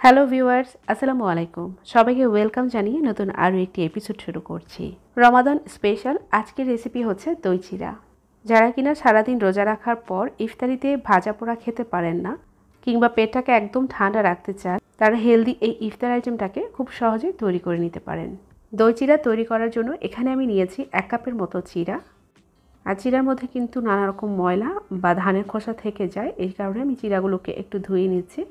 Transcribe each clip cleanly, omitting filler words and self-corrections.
Hello viewers, আসসালামু আলাইকুম। সবাইকে ওয়েলকাম জানিয়ে নতুন আরও একটি এপিসোড শুরু করছি। রমাদান স্পেশাল আজকের রেসিপি হচ্ছে দই চিড়া। যারা কিনা সারাদিন রোজা রাখার পর ইফতারিতে ভাজা পোড়া খেতে পারেন না কিংবা পেটটাকে একদম ঠান্ডা রাখতে চান, তারা হেলদি এই ইফতার আইটেমটাকে খুব সহজেই তৈরি করে নিতে পারেন। দই চিড়া তৈরি করার জন্য এখানে আমি নিয়েছি 1 কাপের মতো চিড়া। আর চিড়ার মধ্যে কিন্তু নানা রকম ময়লা বা ধানের খোসা থেকে যায়, এই কারণে আমি চিড়াগুলোকে একটু ধুয়ে নিচ্ছি।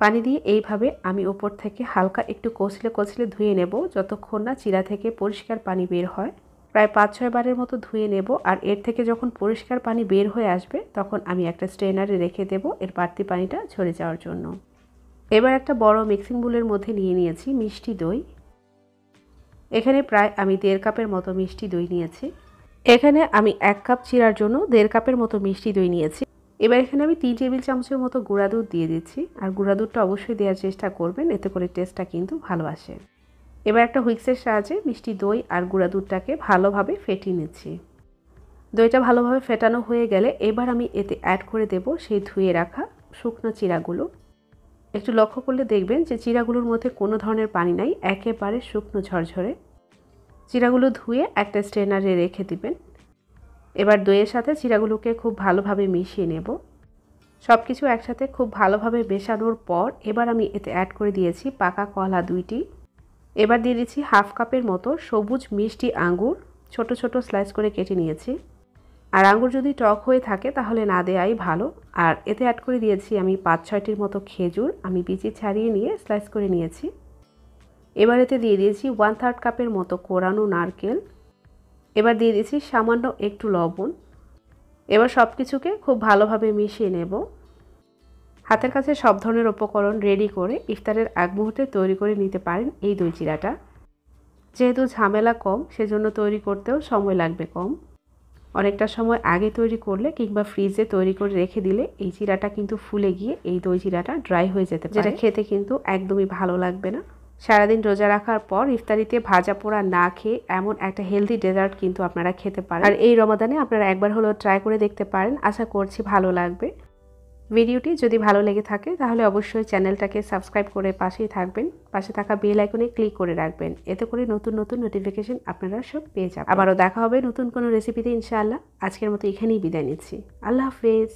পানি দিয়ে এইভাবে আমি ওপর থেকে হালকা একটু কচলে কচলে ধুয়ে নেব, যতক্ষণ না চিড়া থেকে পরিষ্কার পানি বের হয়। প্রায় 5-6 বারের মতো ধুয়ে নেব। আর এর থেকে যখন পরিষ্কার পানি বের হয়ে আসবে, তখন আমি একটা স্ট্রেনারে রেখে দেব এর বাড়তি পানিটা ঝরে যাওয়ার জন্য। এবার একটা বড় মিক্সিং বোলের মধ্যে নিয়ে নিয়েছি মিষ্টি দই। এখানে প্রায় আমি 1.5 কাপের মতো মিষ্টি দই নিয়েছি। এখানে আমি 1 কাপ চিড়ার জন্য 1.5 কাপের মতো মিষ্টি দই নিয়েছি। এবার এখানে আমি 3 টেবিল চামচের মতো গুঁড়া দুধ দিয়ে দিচ্ছি। আর গুঁড়া দুধটা অবশ্যই দেওয়ার চেষ্টা করবেন, এতে করে টেস্টটা কিন্তু ভালো আসে। এবার একটা হুইক্সের সাহায্যে মিষ্টি দই আর গুঁড়া দুধটাকে ভালোভাবে ফেটিয়ে নিচ্ছি। দইটা ভালোভাবে ফেটানো হয়ে গেলে এবার আমি এতে অ্যাড করে দেব সেই ধুয়ে রাখা শুকনো চিড়াগুলো। একটু লক্ষ্য করলে দেখবেন যে চিড়াগুলোর মধ্যে কোনো ধরনের পানি নাই, একেবারে শুকনো ঝরঝরে। চিড়াগুলো ধুয়ে একটা স্ট্রেনারে রেখে দিবেন। এবার দইয়ের সাথে চিড়াগুলোকে খুব ভালোভাবে মিশিয়ে নেব। সব কিছু একসাথে খুব ভালোভাবে মেশানোর পর এবার আমি এতে অ্যাড করে দিয়েছি পাকা কলা 2টি। এবার দিয়ে দিচ্ছি 1/2 কাপের মতো সবুজ মিষ্টি আঙ্গুর, ছোট ছোট স্লাইস করে কেটে নিয়েছি। আর আঙ্গুর যদি টক হয়ে থাকে তাহলে না দেওয়াই ভালো। আর এতে অ্যাড করে দিয়েছি আমি 5-6টির মতো খেজুর, আমি বিচি ছাড়িয়ে নিয়ে স্লাইস করে নিয়েছি। এবার এতে দিয়ে দিয়েছি 1/3 কাপের মতো কোরানো নারকেল। এবার দিয়ে দিয়েছি সামান্য একটু লবণ। এবার সব কিছুকে খুব ভালোভাবে মিশিয়ে নেব। হাতের কাছে সব ধরনের উপকরণ রেডি করে ইফতারের আগ মুহূর্তে তৈরি করে নিতে পারেন এই দই চিড়াটা। যেহেতু ঝামেলা কম, সেজন্য তৈরি করতেও সময় লাগবে কম। অনেকটা সময় আগে তৈরি করলে কিংবা ফ্রিজে তৈরি করে রেখে দিলে এই চিড়াটা কিন্তু ফুলে গিয়ে এই দই চিড়াটা ড্রাই হয়ে যেতে পারে, যেটা খেতে কিন্তু একদমই ভালো লাগবে না। সারাদিন রোজা রাখার পর ইফতারিতে ভাজা পোড়া না খেয়ে এমন একটা হেলদি ডেজার্ট কিন্তু আপনারা খেতে পারেন। আর এই রমাদানে আপনারা একবার হলেও ট্রাই করে দেখতে পারেন, আশা করছি ভালো লাগবে। ভিডিওটি যদি ভালো লেগে থাকে তাহলে অবশ্যই চ্যানেলটাকে সাবস্ক্রাইব করে পাশেই থাকবেন। পাশে থাকা বেল আইকনে ক্লিক করে রাখবেন, এতে করে নতুন নতুন নোটিফিকেশন আপনারা সব পেয়ে যাবেন। আবারও দেখা হবে নতুন কোনো রেসিপিতে ইনশাআল্লাহ। আজকের মতো এখানেই বিদায় নিচ্ছি। আল্লাহ হাফেজ।